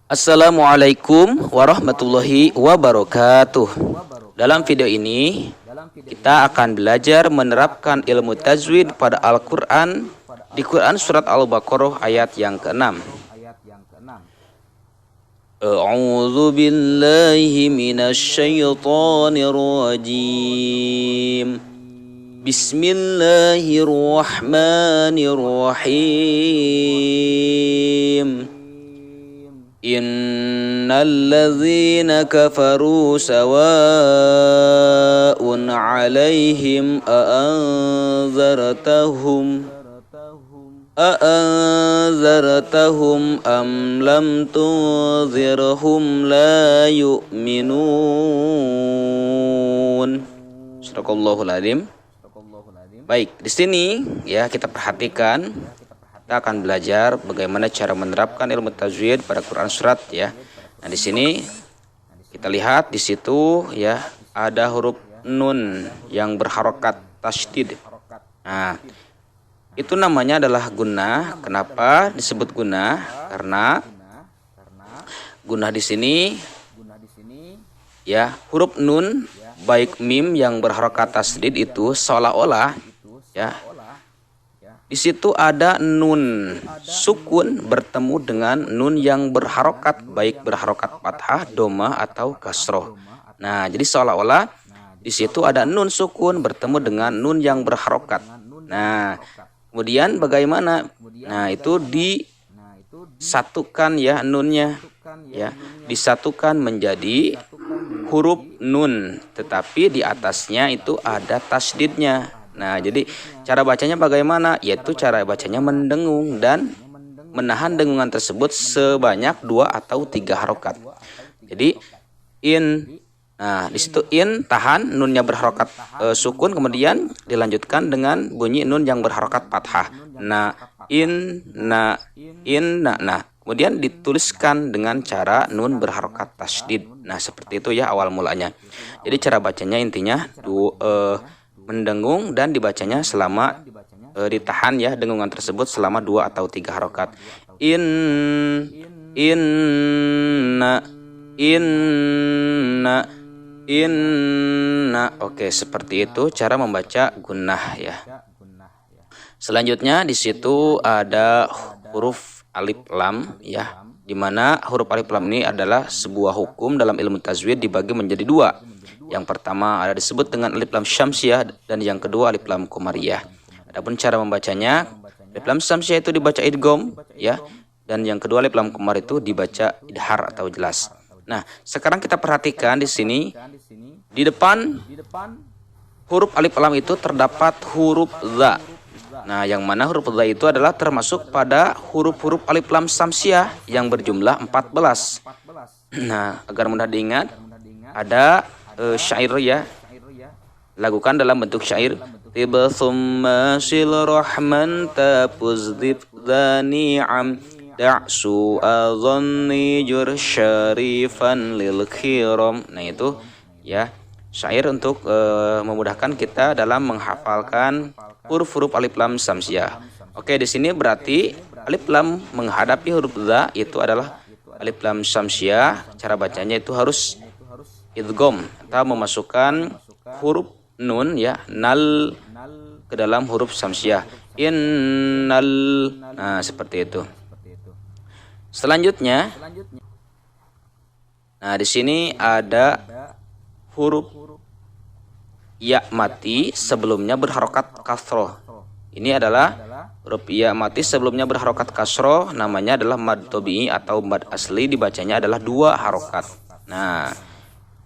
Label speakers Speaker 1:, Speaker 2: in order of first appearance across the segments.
Speaker 1: Assalamualaikum warahmatullahi wabarakatuh. Dalam video ini kita akan belajar menerapkan ilmu tajwid pada Al-Quran di Quran surat Al-Baqarah ayat yang ke-6. A'udzu billahi minasy syaithanir rajim. Bismillahirrahmanirrahim. Innalladzina kafaru sawa'un 'alaihim a'anzartahum am lam tunzirhum la yu'minun. Sadaqallahul adzim. Baik, di sini ya kita perhatikan. Kita akan belajar bagaimana cara menerapkan ilmu tajwid pada Quran surat ya. Nah, di sini kita lihat di situ ya ada huruf nun yang berharokat tasydid. Nah, itu namanya adalah gunnah. Kenapa disebut gunnah? Karena gunnah di sini ya huruf nun baik mim yang berharokat tasydid itu seolah-olah ya di situ ada nun sukun bertemu dengan nun yang berharokat, baik berharokat fathah, domah atau kasroh. Nah, jadi seolah-olah di situ ada nun sukun bertemu dengan nun yang berharokat. Nah, kemudian bagaimana? Nah, itu disatukan ya nunnya, ya disatukan menjadi huruf nun, tetapi di atasnya itu ada tasydidnya. Nah, jadi cara bacanya bagaimana? Yaitu cara bacanya mendengung dan menahan dengungan tersebut sebanyak 2 atau 3 harokat. Jadi in, nah di situ in tahan, nunnya berharokat sukun, kemudian dilanjutkan dengan bunyi nun yang berharokat fathah. Nah, in, na, in, na, nah. Kemudian dituliskan dengan cara nun berharokat tasydid. Nah, seperti itu ya awal mulanya. Jadi cara bacanya intinya mendengung dan dibacanya selama ditahan ya dengungan tersebut selama 2 atau 3 harokat. Inna. Oke, seperti itu cara membaca gunnah ya. Selanjutnya di situ ada huruf alif lam ya, di mana huruf alif lam ini adalah sebuah hukum dalam ilmu tajwid dibagi menjadi 2. Yang pertama ada disebut dengan alif lam syamsiyah dan yang kedua alif lam qamariyah. Adapun cara membacanya, alif lam syamsiyah itu dibaca idgham ya, dan yang kedua alif lam qamar itu dibaca idhar atau jelas. Nah, sekarang kita perhatikan di sini di depan huruf alif lam itu terdapat huruf dha. Nah, yang mana huruf dha itu adalah termasuk pada huruf-huruf alif lam syamsiyah yang berjumlah 14. Nah, agar mudah diingat, ada syair ya, lakukan dalam bentuk syair. Tiba thumma sil rahman tapuzdib dhani'am da'su adhanni jur syarifan lil khiram. Nah, itu ya syair untuk memudahkan kita dalam menghafalkan huruf-huruf alif lam syamsiyah. Oke, di sini berarti alif lam menghadapi huruf dha itu adalah alif lam syamsiyah. Cara bacanya itu harus idgham atau memasukkan huruf nun ya nal ke dalam huruf syamsiyah. Innal. Nah, seperti itu. Selanjutnya, nah di sini ada huruf ya mati sebelumnya berharokat kasroh. Ini adalah huruf ya mati sebelumnya berharokat kasroh, namanya adalah mad tabi'i atau mad asli, dibacanya adalah 2 harokat. Nah,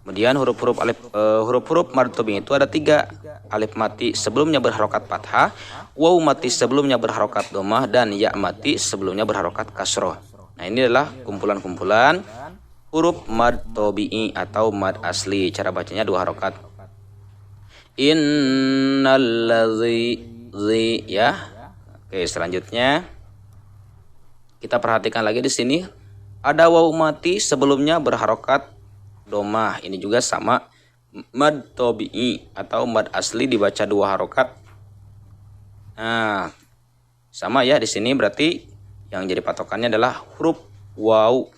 Speaker 1: kemudian huruf-huruf mad tabi'i itu ada 3. Alif mati sebelumnya berharokat fathah, waw mati sebelumnya berharokat domah, dan ya mati sebelumnya berharokat kasroh. Nah, ini adalah kumpulan-kumpulan huruf mad tabi'i atau mad asli. Cara bacanya 2 harokat. Innalladzi ya. Oke, selanjutnya kita perhatikan lagi di sini ada waw mati sebelumnya berharokat domah. Ini juga sama, mad tabi'i atau mad asli dibaca 2 harokat. Nah, sama ya di sini berarti yang jadi patokannya adalah huruf waw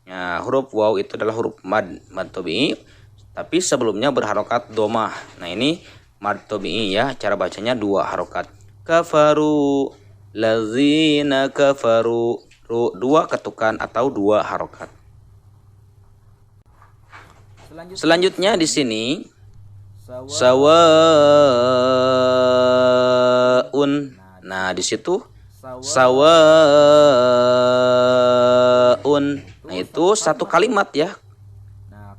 Speaker 1: Nah, huruf waw itu adalah huruf mad tabi'i, tapi sebelumnya berharokat domah. Nah, ini mad tabi'i ya, cara bacanya 2 harokat. Kafaru, lazina kafaru, 2 ketukan atau 2 harokat. Selanjutnya di sini sawaun. Nah, di situ sawaun. Nah, itu satu kalimat ya.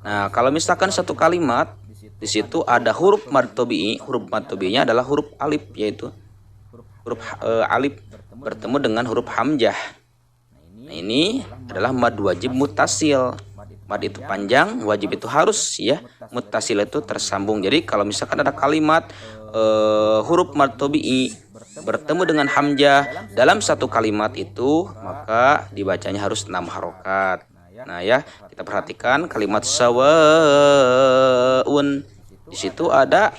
Speaker 1: Nah, kalau misalkan satu kalimat di situ ada huruf mad tabi'i, huruf mad tabi'inya adalah huruf alif, yaitu huruf alif bertemu dengan huruf hamzah. Nah, ini adalah mad wajib muttasil. Mad itu panjang, wajib itu harus ya. Muttasil itu tersambung. Jadi kalau misalkan ada kalimat huruf mad tabi'i bertemu dengan hamzah dalam satu kalimat itu, maka dibacanya harus 6 harokat. Nah ya, kita perhatikan kalimat sawaun. Di situ ada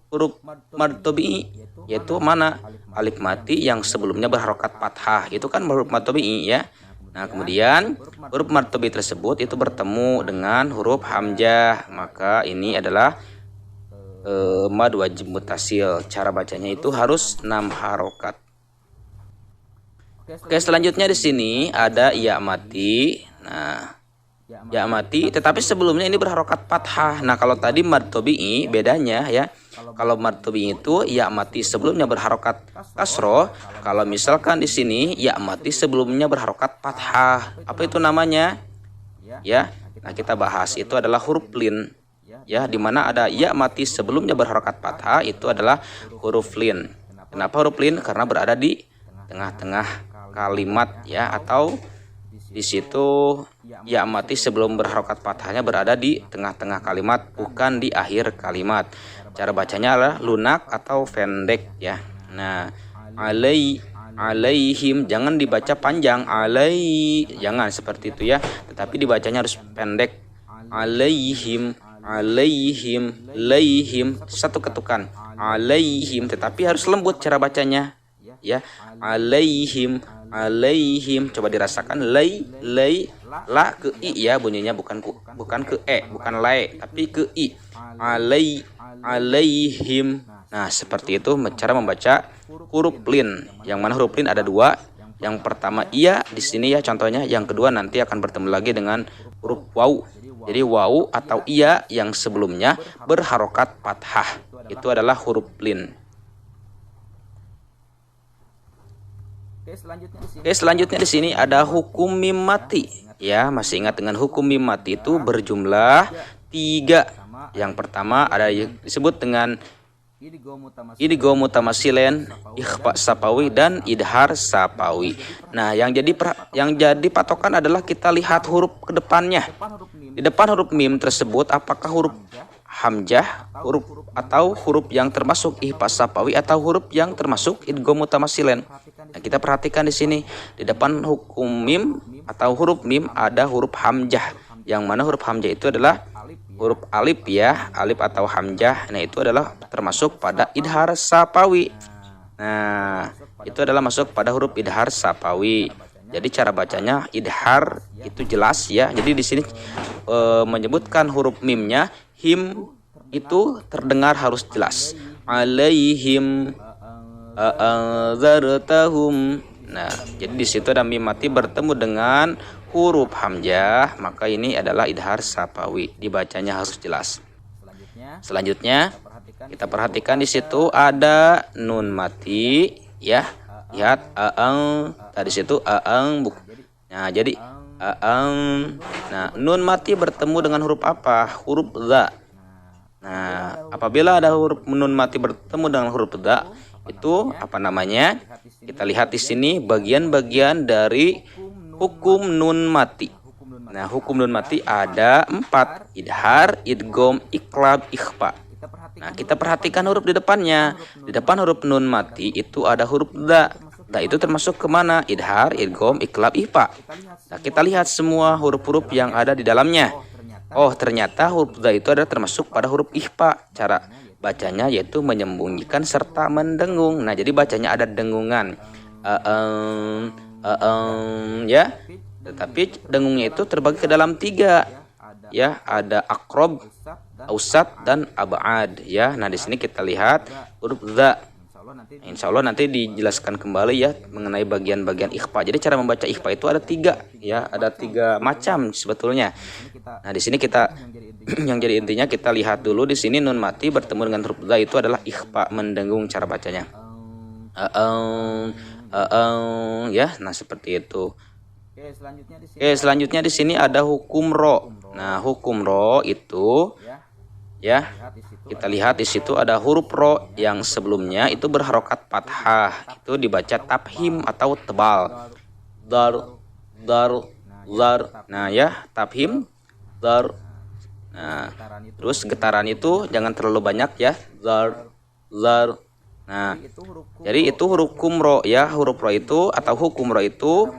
Speaker 1: huruf mad tabi'i, yaitu mana? Alif mati yang sebelumnya berharokat fathah. Itu kan huruf mad tabi'i ya. Nah, kemudian huruf mad tabi'i tersebut itu bertemu dengan huruf hamzah, maka ini adalah mad wajib muttasil. Cara bacanya itu harus 6 harokat. Oke, selanjutnya di sini ada ya mati. Nah, ya mati, tetapi sebelumnya ini berharokat fathah. Nah, kalau tadi mad tabi'i bedanya ya. Kalau mad tabi'i itu ya mati sebelumnya berharokat kasroh. Kalau misalkan di sini ya mati sebelumnya berharokat fathah. Apa itu namanya? Ya. Nah, kita bahas itu adalah huruf lin. Ya, di mana ada ya mati sebelumnya berharokat fathah itu adalah huruf lin. Kenapa huruf lin? Karena berada di tengah-tengah kalimat ya, atau di situ ya mati sebelum berharokat fathahnya berada di tengah-tengah kalimat, bukan di akhir kalimat. Cara bacanya adalah lunak atau pendek ya. Nah, alaihim jangan dibaca panjang, jangan seperti itu ya, tetapi dibacanya harus pendek. Alaihim, laihim, satu ketukan. Alaihim, tetapi harus lembut cara bacanya ya. Alaihim, coba dirasakan la ke i ya bunyinya, bukan ke e, bukan lae, tapi ke i. Alaihim. Nah, seperti itu cara membaca huruf lin. Yang mana huruf lin ada 2. Yang pertama iya di sini ya contohnya, yang kedua nanti akan bertemu lagi dengan huruf waw. Jadi waw atau iya yang sebelumnya berharokat fathah itu adalah huruf lin. Oke, selanjutnya di sini ada hukum mim mati. Ya, masih ingat dengan hukum mim mati itu berjumlah 3. Yang pertama ada yang disebut dengan idgham mutamasilen, ikhfa sapawi, dan idhar sapawi. Nah, yang jadi patokan adalah kita lihat huruf ke depannya. Di depan huruf mim tersebut apakah huruf hamzah, atau huruf yang termasuk ikhfa sapawi, atau huruf yang termasuk idgham mutamasilen. Nah, kita perhatikan di sini di depan hukum mim atau huruf mim ada huruf hamzah, yang mana huruf hamzah itu adalah huruf alif ya, alif atau hamzah. Nah, itu adalah termasuk pada idhar sapawi. Nah, itu adalah masuk pada huruf idhar sapawi. Jadi cara bacanya idhar itu jelas ya. Jadi di sini menyebutkan huruf mimnya, him itu terdengar harus jelas. Alaihim zartahum. Nah, jadi di situ ada mim mati bertemu dengan huruf hamzah, maka ini adalah idhar sapawi. Dibacanya harus jelas. Selanjutnya kita perhatikan di situ ada nun mati ya. Lihat tadi situ Nah, jadi nah, nun mati bertemu dengan huruf apa? Huruf za. Nah, apabila ada huruf nun mati bertemu dengan huruf za, itu apa namanya? Kita lihat di sini bagian-bagian dari hukum nun mati. Nah, hukum nun mati ada 4: idhar, idgham, iqlab, ikhfa. Nah, kita perhatikan huruf di depannya. Di depan huruf nun mati itu ada huruf dha. Dha itu termasuk kemana? Idhar, idgham, iqlab, ikhfa. Nah, kita lihat semua huruf-huruf yang ada di dalamnya. Oh, ternyata huruf dha itu adalah termasuk pada huruf ikhfa. Cara bacanya yaitu menyembunyikan serta mendengung. Nah, jadi bacanya ada dengungan. Ya. Tetapi dengungnya itu terbagi ke dalam 3, ya. Ada akrob, ausat, dan abad, ya. Nah di sini kita lihat huruf za. Insya Allah nanti dijelaskan kembali ya mengenai bagian-bagian ikhfa. Jadi cara membaca ikhfa itu ada 3, ya. Ada 3 macam sebetulnya. Nah di sini kita yang jadi intinya kita lihat dulu di sini nun mati bertemu dengan huruf za itu adalah ikhfa mendengung cara bacanya. Ya. Nah seperti itu. Oke, selanjutnya di sini ada hukum ro. Nah, hukum ro itu, ya, kita lihat di situ ada huruf ro yang sebelumnya itu berharokat fathah, itu dibaca tafhim atau tebal. Dar, zar. Nah, ya, tafhim, dar. Nah, terus getaran itu jangan terlalu banyak ya. Zar. Nah, jadi itu hukum ro, ya. Huruf ro itu atau hukum ro itu,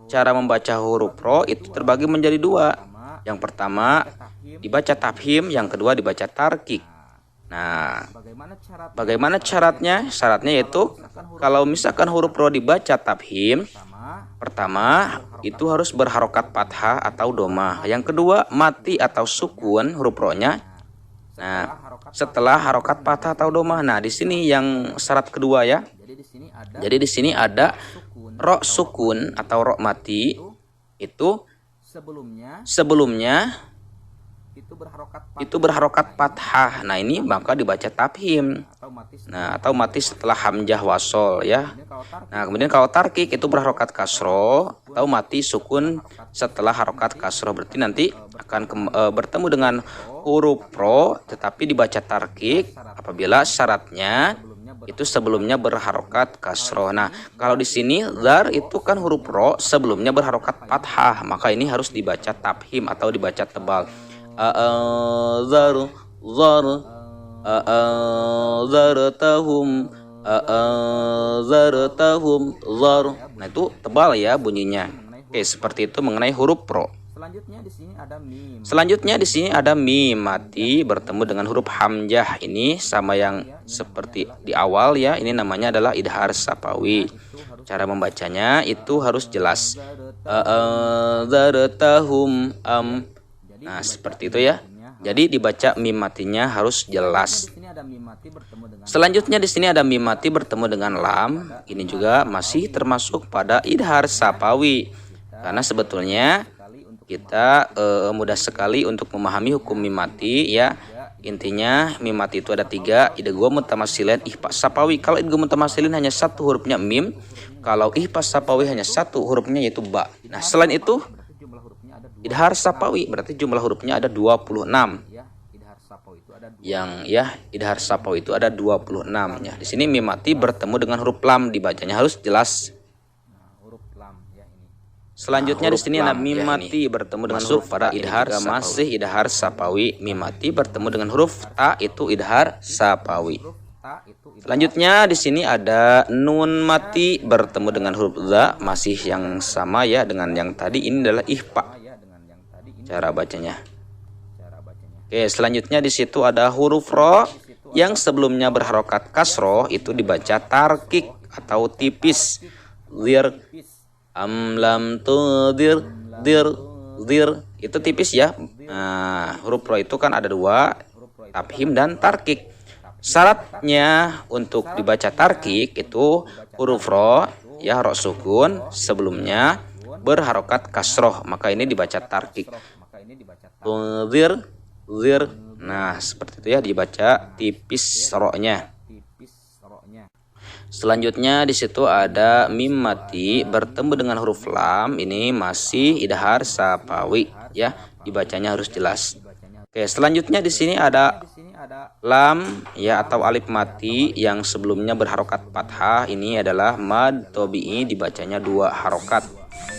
Speaker 1: cara membaca huruf ro itu terbagi menjadi 2. Yang pertama dibaca tafhim, yang kedua dibaca tarkik. Nah, bagaimana syaratnya? Syaratnya yaitu kalau misalkan huruf ro dibaca tafhim, pertama itu harus berharokat fathah atau domah. Yang kedua mati atau sukun huruf ro-nya. Nah, setelah harokat fathah atau domah. Nah, di sini yang syarat kedua ya. Jadi di sini ada ro sukun atau ro mati itu sebelumnya itu berharokat fathah. Nah, ini maka dibaca tafhim. Nah, atau mati setelah hamzah wasol ya. Nah, kemudian kalau tarkik itu berharokat kasro atau mati sukun setelah harokat kasro. Berarti nanti akan bertemu dengan huruf ro tetapi dibaca tarkik apabila syaratnya itu sebelumnya berharokat kasro. Nah, kalau di sini zar itu kan huruf ro sebelumnya berharokat fathah, maka ini harus dibaca tafhim atau dibaca tebal. Zar zartahum zar. Nah, itu tebal ya bunyinya. Oke, seperti itu mengenai huruf ro. Selanjutnya di sini ada mim mati bertemu dengan huruf hamzah. Ini sama yang seperti di awal ya. Ini namanya adalah idhar sapawi. Cara membacanya itu harus jelas. Zartahum Nah, seperti itu ya. Jadi dibaca mim matinya harus jelas. Selanjutnya di sini ada mim mati bertemu dengan lam. Ini juga masih termasuk pada idhar sapawi. Karena sebetulnya kita mudah sekali untuk memahami hukum mim mati ya. Intinya mim mati itu ada 3, idgham mutamatsilan, ikhfa sapawi. Kalau idgham mutamatsilan hanya 1 hurufnya mim. Kalau ikhfa sapawi hanya 1 hurufnya yaitu ba. Nah, selain itu idhar sapawi berarti jumlah hurufnya ada 26. Yang ya idhar sapawi itu ada 26 ya. Di sini mim mati bertemu dengan huruf lam, dibacanya harus jelas. Selanjutnya di sini ada mim mati bertemu dengan huruf pada idhar masih idhar sapawi. Mim mati bertemu dengan huruf ta itu idhar sapawi. Selanjutnya di sini ada nun mati bertemu dengan huruf za, masih yang sama ya dengan yang tadi. Ini adalah ikhfa cara bacanya. Oke, selanjutnya di situ ada huruf ro yang sebelumnya berharokat kasro itu dibaca tarkik atau tipis. Zir lam tudir dir itu tipis ya. Nah, huruf ro itu kan ada 2, tafhim dan tarkik. Syaratnya untuk dibaca tarkik itu huruf ro ya ro sukun sebelumnya berharokat kasroh, maka ini dibaca tarkik. Zir. Nah, seperti itu ya, dibaca tipis ro-nya. Selanjutnya di situ ada mim mati bertemu dengan huruf lam. Ini masih idhar sapawi ya, dibacanya harus jelas. Oke, selanjutnya di sini ada lam ya atau alif mati yang sebelumnya berharokat fathah. Ini adalah mad tobi'i, dibacanya 2 harokat.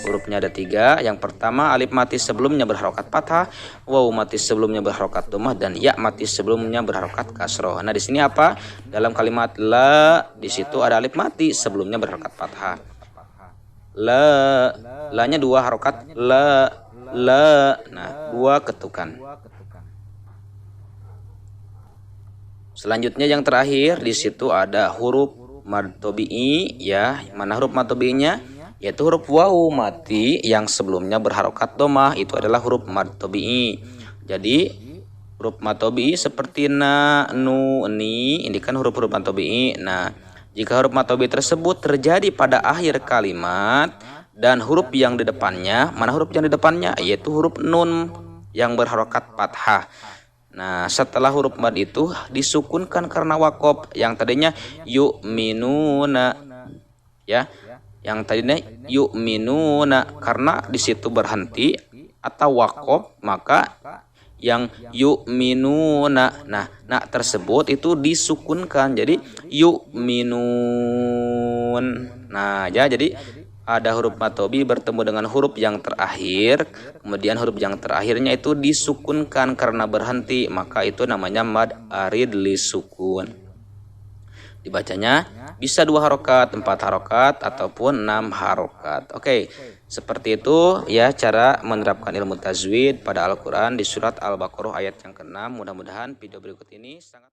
Speaker 1: Hurufnya ada 3. Yang pertama alif mati sebelumnya berharokat fathah, waw mati sebelumnya berharokat dhammah, dan ya mati sebelumnya berharokat kasroh. Nah, di sini apa? Dalam kalimat la di situ ada alif mati sebelumnya berharokat fathah. La-nya 2 harokat la. Nah, 2 ketukan. Selanjutnya yang terakhir di situ ada huruf mad tobi'i ya. Mana huruf mad tobi'inya? yaitu huruf wawu mati yang sebelumnya berharokat domah, itu adalah huruf mad tabi'i. Jadi huruf mad tabi'i seperti na, nu, ni, ini kan huruf-huruf mad tabi'i. Nah, jika huruf mad tabi'i tersebut terjadi pada akhir kalimat dan huruf yang di depannya, mana huruf yang di depannya? Yaitu huruf nun yang berharokat fathah. Nah, setelah huruf mad itu disukunkan karena wakof, yang tadinya yu'minuna, ya, yang tadinya yu'minuna karena di situ berhenti atau wakof, maka yang yu'minuna, nah tersebut itu disukunkan jadi yu'minun. Nah, ya, jadi ada huruf mad tabi'i bertemu dengan huruf yang terakhir, kemudian huruf yang terakhirnya itu disukunkan karena berhenti, maka itu namanya mad arid li sukun. Dibacanya bisa 2 harokat, 4 harokat, ataupun 6 harokat. Oke, seperti itu ya cara menerapkan ilmu tajwid pada Al-Quran di surat Al-Baqarah ayat yang ke-6. Mudah-mudahan video berikut ini sangat